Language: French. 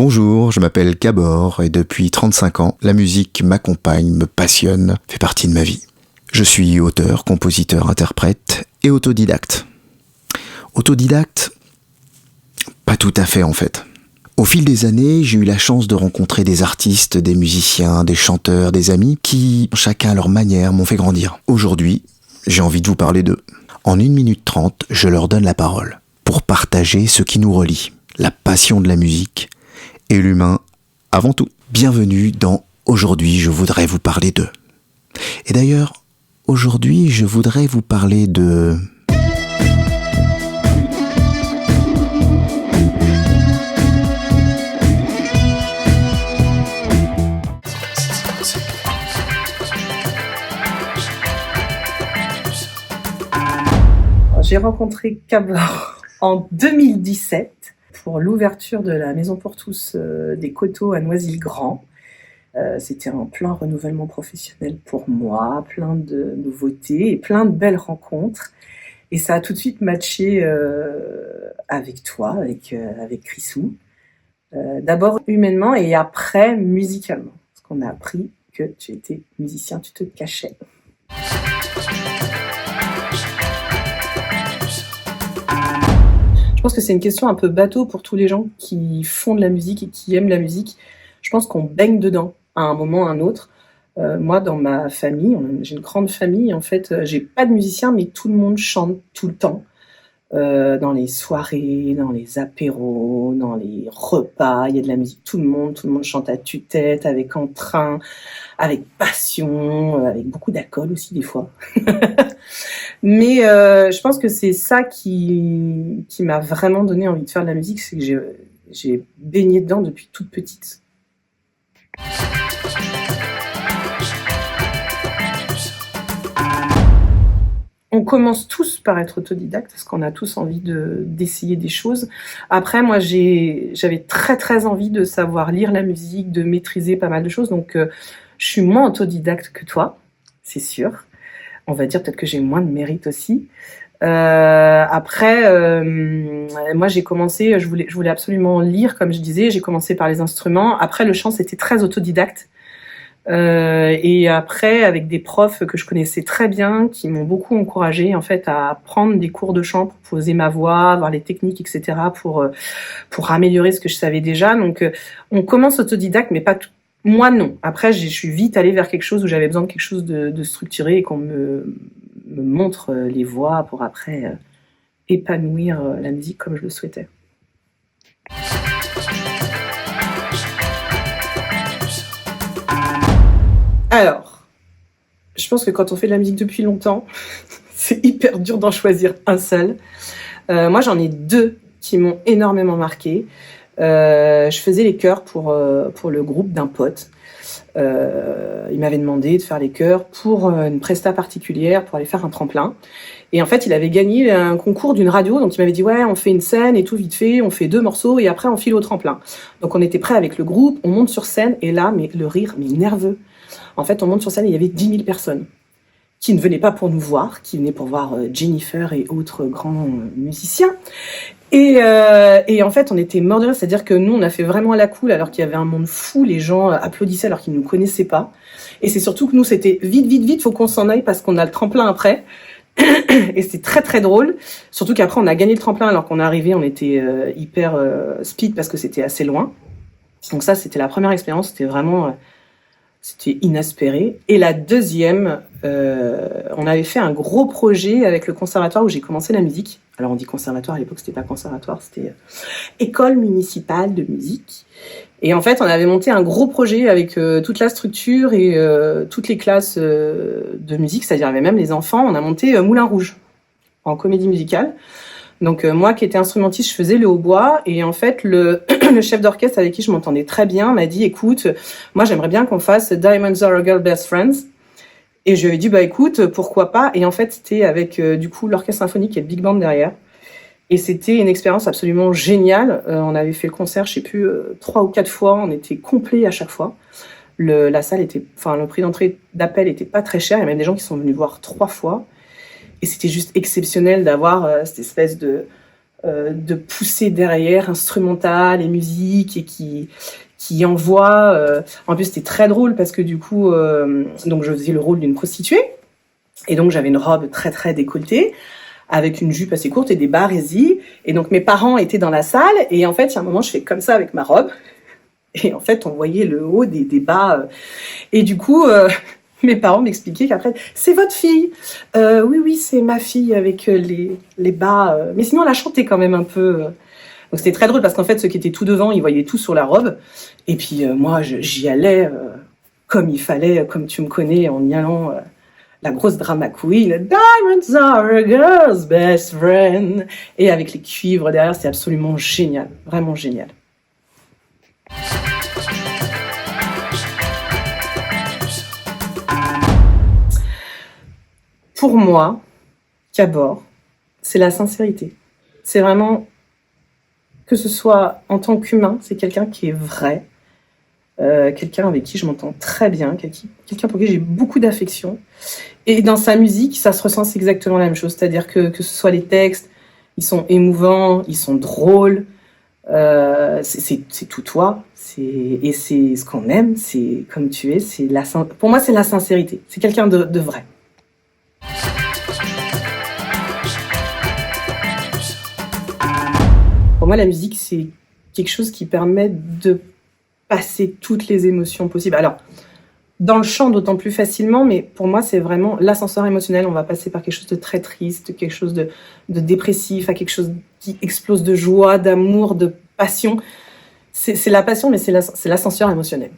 Bonjour, je m'appelle Gabor et depuis 35 ans, la musique m'accompagne, me passionne, fait partie de ma vie. Je suis auteur, compositeur, interprète et autodidacte. Autodidacte, pas tout à fait en fait. Au fil des années, j'ai eu la chance de rencontrer des artistes, des musiciens, des chanteurs, des amis qui, chacun à leur manière, m'ont fait grandir. Aujourd'hui, j'ai envie de vous parler d'eux. En 1 minute 30, je leur donne la parole pour partager ce qui nous relie, la passion de la musique et l'humain avant tout. Bienvenue dans Aujourd'hui, je voudrais vous parler d'eux. Et d'ailleurs, aujourd'hui, je voudrais vous parler de... J'ai rencontré Gabor en 2017 pour l'ouverture de la Maison pour tous des Coteaux à Noisy-le-Grand. C'était un plein renouvellement professionnel pour moi, plein de nouveautés et plein de belles rencontres. Et ça a tout de suite matché avec toi, avec Chrisou. D'abord humainement et après musicalement. Parce qu'on a appris que tu étais musicien, tu te cachais. Je pense que c'est une question un peu bateau pour tous les gens qui font de la musique et qui aiment la musique. Je pense qu'on baigne dedans à un moment ou à un autre. Moi, dans ma famille, j'ai une grande famille. En fait, j'ai pas de musicien, mais tout le monde chante tout le temps. Dans les soirées, dans les apéros, dans les repas, il y a de la musique. Tout le monde chante à tue-tête, avec entrain, avec passion, avec beaucoup d'alcool aussi des fois. Mais je pense que c'est ça qui m'a vraiment donné envie de faire de la musique, c'est que j'ai baigné dedans depuis toute petite. On commence tous par être autodidacte parce qu'on a tous envie d'essayer des choses. Après, moi, j'avais très très envie de savoir lire la musique, de maîtriser pas mal de choses. Donc, je suis moins autodidacte que toi, c'est sûr. On va dire peut-être que j'ai moins de mérite aussi. Après, moi j'ai commencé, je voulais absolument lire, comme je disais. J'ai commencé par les instruments. Après, le chant, c'était très autodidacte. Et après, avec des profs que je connaissais très bien, qui m'ont beaucoup encouragée en fait à prendre des cours de chant pour poser ma voix, voir les techniques, etc. pour améliorer ce que je savais déjà. Donc, on commence autodidacte, mais pas tout. Moi non. Après, je suis vite allée vers quelque chose où j'avais besoin de quelque chose de structuré et qu'on me montre les voies pour après épanouir la musique comme je le souhaitais. Alors, je pense que quand on fait de la musique depuis longtemps, c'est hyper dur d'en choisir un seul. Moi, j'en ai 2 qui m'ont énormément marquée. Je faisais les chœurs pour le groupe d'un pote. Il m'avait demandé de faire les chœurs pour une presta particulière, pour aller faire un tremplin. Et en fait, il avait gagné un concours d'une radio, donc il m'avait dit ouais, on fait une scène et tout vite fait, on fait 2 morceaux et après on file au tremplin. Donc on était prêts avec le groupe, on monte sur scène et là, mais le rire, mais nerveux. En fait, on monte sur scène et il y avait 10 000 personnes qui ne venaient pas pour nous voir, qui venaient pour voir Jennifer et autres grands musiciens. Et en fait, on était morts de rire, c'est-à-dire que nous, on a fait vraiment à la cool, alors qu'il y avait un monde fou, les gens applaudissaient alors qu'ils ne nous connaissaient pas. Et c'est surtout que nous, c'était vite, faut qu'on s'en aille parce qu'on a le tremplin après. Et c'était très très drôle, surtout qu'après, on a gagné le tremplin alors qu'on est arrivé, on était hyper speed parce que c'était assez loin. Donc ça, c'était la première expérience, c'était vraiment... C'était inespéré. Et la deuxième, on avait fait un gros projet avec le conservatoire où j'ai commencé la musique. Alors on dit conservatoire, à l'époque c'était pas conservatoire, c'était école municipale de musique. Et en fait, on avait monté un gros projet avec toute la structure et toutes les classes de musique, c'est-à-dire il y avait même les enfants. On a monté Moulin Rouge en comédie musicale. Donc moi qui étais instrumentiste, je faisais le hautbois et en fait le chef d'orchestre avec qui je m'entendais très bien m'a dit écoute, moi j'aimerais bien qu'on fasse Diamonds Are a Girl Best Friends. Et je lui ai dit bah écoute, pourquoi pas. Et en fait c'était avec du coup l'orchestre symphonique et le big band derrière. Et c'était une expérience absolument géniale. On avait fait le concert, je sais plus 3 ou 4 fois, on était complet à chaque fois. La salle était, enfin le prix d'entrée d'appel était pas très cher. Il y a même des gens qui sont venus voir 3 fois. Et c'était juste exceptionnel d'avoir cette espèce de de pousser derrière instrumental et musique et qui envoie. En plus, c'était très drôle parce que du coup, donc je faisais le rôle d'une prostituée et donc j'avais une robe très très décolletée avec une jupe assez courte et des barésies. Et donc mes parents étaient dans la salle et en fait, il y a un moment, je fais comme ça avec ma robe et en fait, on voyait le haut des bas. Et du coup, mes parents m'expliquaient qu'après, c'est votre fille. Oui, c'est ma fille avec les bas. Mais sinon, elle a chanté quand même un peu. Donc c'était très drôle parce qu'en fait, ceux qui étaient tout devant, ils voyaient tout sur la robe. Et puis moi, j'y allais comme il fallait, comme tu me connais, en y allant la grosse drama queen. Diamonds are a girl's best friend. Et avec les cuivres derrière, c'est absolument génial, vraiment génial. Pour moi, Gabor, c'est la sincérité. C'est vraiment, que ce soit en tant qu'humain, c'est quelqu'un qui est vrai, quelqu'un avec qui je m'entends très bien, quelqu'un pour qui j'ai beaucoup d'affection. Et dans sa musique, ça se ressent, c'est exactement la même chose. C'est-à-dire que ce soit les textes, ils sont émouvants, ils sont drôles, c'est tout toi. Et c'est ce qu'on aime, c'est comme tu es. Pour moi, c'est la sincérité. C'est quelqu'un de vrai. Pour moi, la musique, c'est quelque chose qui permet de passer toutes les émotions possibles. Alors, dans le chant, d'autant plus facilement, mais pour moi, c'est vraiment l'ascenseur émotionnel. On va passer par quelque chose de très triste, quelque chose de dépressif, à quelque chose qui explose de joie, d'amour, de passion. C'est la passion, mais c'est l'ascenseur émotionnel.